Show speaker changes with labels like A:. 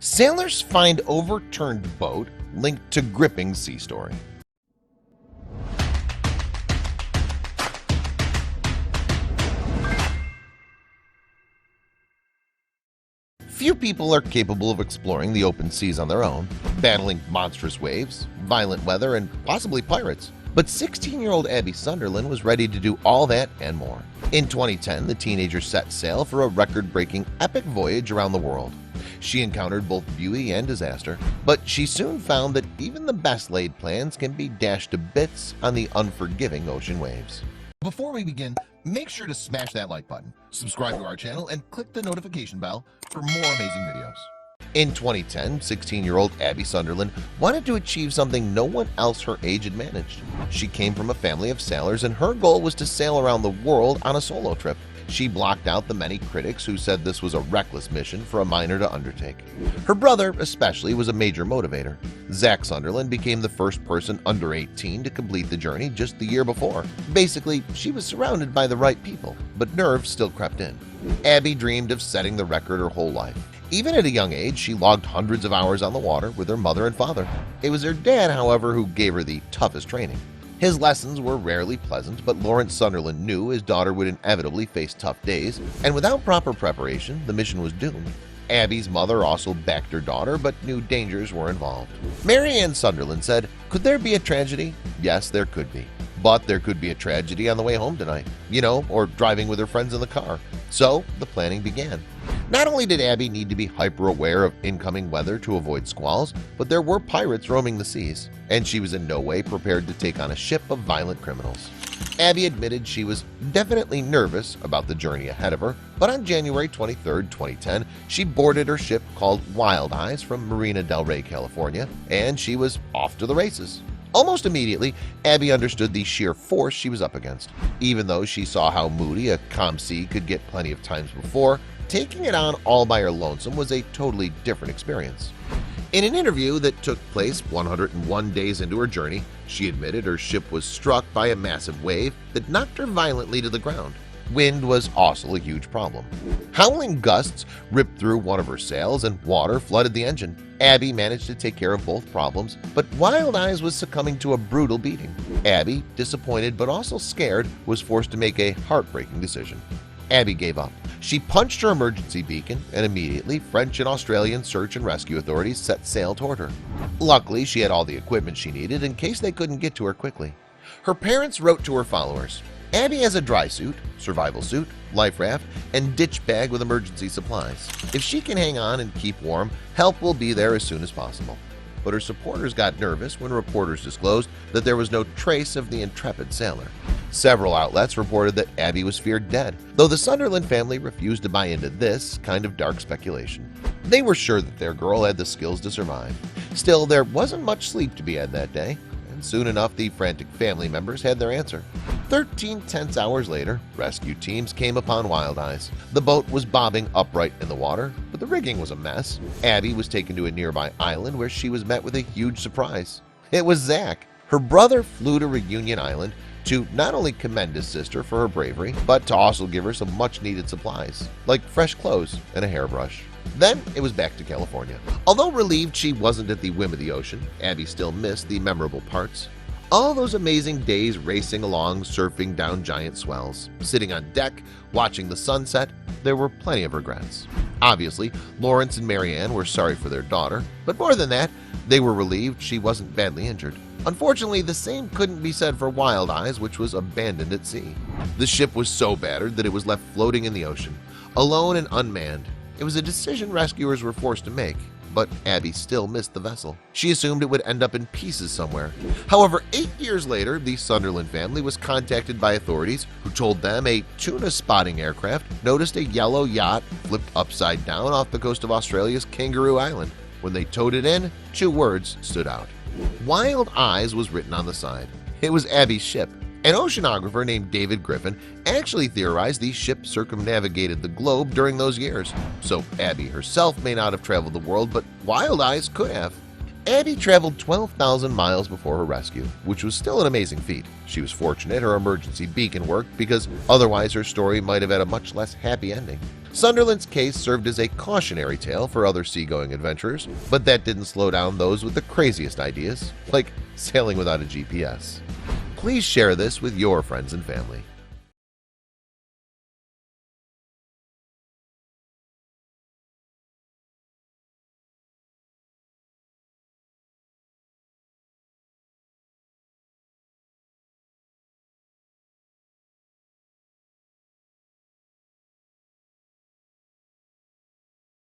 A: Sailors find overturned boat linked to gripping sea story. Few people are capable of exploring the open seas on their own, battling monstrous waves, violent weather, and possibly pirates. But 16-year-old Abby Sunderland was ready to do all that and more. In 2010, the teenager set sail for a record-breaking epic voyage around the world. She encountered both beauty and disaster, but she soon found that even the best-laid plans can be dashed to bits on the unforgiving ocean waves. Before we begin, make sure to smash that like button, subscribe to our channel, and click the notification bell for more amazing videos. In 2010, 16-year-old Abby Sunderland wanted to achieve something no one else her age had managed. She came from a family of sailors, and her goal was to sail around the world on a solo trip. She blocked out the many critics who said this was a reckless mission for a minor to undertake. Her brother, especially, was a major motivator. Zach Sunderland became the first person under 18 to complete the journey just the year before. Basically, she was surrounded by the right people, but nerves still crept in. Abby dreamed of setting the record her whole life. Even at a young age, she logged hundreds of hours on the water with her mother and father. It was her dad, however, who gave her the toughest training. His lessons were rarely pleasant, but Lawrence Sunderland knew his daughter would inevitably face tough days, and without proper preparation, the mission was doomed. Abby's mother also backed her daughter, but knew dangers were involved. Mary Ann Sunderland said, "Could there be a tragedy? Yes, there could be. But there could be a tragedy on the way home tonight, or driving with her friends in the car." So the planning began. Not only did Abby need to be hyper-aware of incoming weather to avoid squalls, but there were pirates roaming the seas, and she was in no way prepared to take on a ship of violent criminals. Abby admitted she was definitely nervous about the journey ahead of her, but on January 23, 2010, she boarded her ship called Wild Eyes from Marina del Rey, California, and she was off to the races. Almost immediately, Abby understood the sheer force she was up against. Even though she saw how moody a calm sea could get plenty of times before, taking it on all by her lonesome was a totally different experience. In an interview that took place 101 days into her journey, she admitted her ship was struck by a massive wave that knocked her violently to the ground. Wind was also a huge problem. Howling gusts ripped through one of her sails and water flooded the engine. Abby managed to take care of both problems, but Wild Eyes was succumbing to a brutal beating. Abby, disappointed but also scared, was forced to make a heartbreaking decision. Abby gave up. She punched her emergency beacon, and immediately French and Australian search and rescue authorities set sail toward her. Luckily, she had all the equipment she needed in case they couldn't get to her quickly. Her parents wrote to her followers, "Abby has a dry suit, survival suit, life raft, and ditch bag with emergency supplies. If she can hang on and keep warm, help will be there as soon as possible." But her supporters got nervous when reporters disclosed that there was no trace of the intrepid sailor. Several outlets reported that Abby was feared dead, though the Sunderland family refused to buy into this kind of dark speculation. They were sure that their girl had the skills to survive. Still, there wasn't much sleep to be had that day, and soon enough the frantic family members had their answer. 13 tense hours later, rescue teams came upon Wild Eyes. The boat was bobbing upright in the water, but the rigging was a mess. Abby was taken to a nearby island where she was met with a huge surprise. It was Zach. Her brother flew to Reunion Island to not only commend his sister for her bravery, but to also give her some much-needed supplies, like fresh clothes and a hairbrush. Then it was back to California. Although relieved she wasn't at the whim of the ocean, Abby still missed the memorable parts. All those amazing days racing along, surfing down giant swells, sitting on deck, watching the sunset, there were plenty of regrets. Obviously, Lawrence and Mary Ann were sorry for their daughter, but more than that, they were relieved she wasn't badly injured. Unfortunately, the same couldn't be said for Wild Eyes, which was abandoned at sea. The ship was so battered that it was left floating in the ocean, alone and unmanned. It was a decision rescuers were forced to make, but Abby still missed the vessel. She assumed it would end up in pieces somewhere. However, 8 years later, the Sunderland family was contacted by authorities who told them a tuna spotting aircraft noticed a yellow yacht flipped upside down off the coast of Australia's Kangaroo Island. When they towed it in, 2 words stood out. Wild Eyes was written on the side. It was Abby's ship. An oceanographer named David Griffin actually theorized the ship circumnavigated the globe during those years. So Abby herself may not have traveled the world, but Wild Eyes could have. Abby traveled 12,000 miles before her rescue, which was still an amazing feat. She was fortunate her emergency beacon worked because otherwise her story might have had a much less happy ending. Sunderland's case served as a cautionary tale for other seagoing adventurers, but that didn't slow down those with the craziest ideas, like sailing without a GPS. Please share this with your friends and family.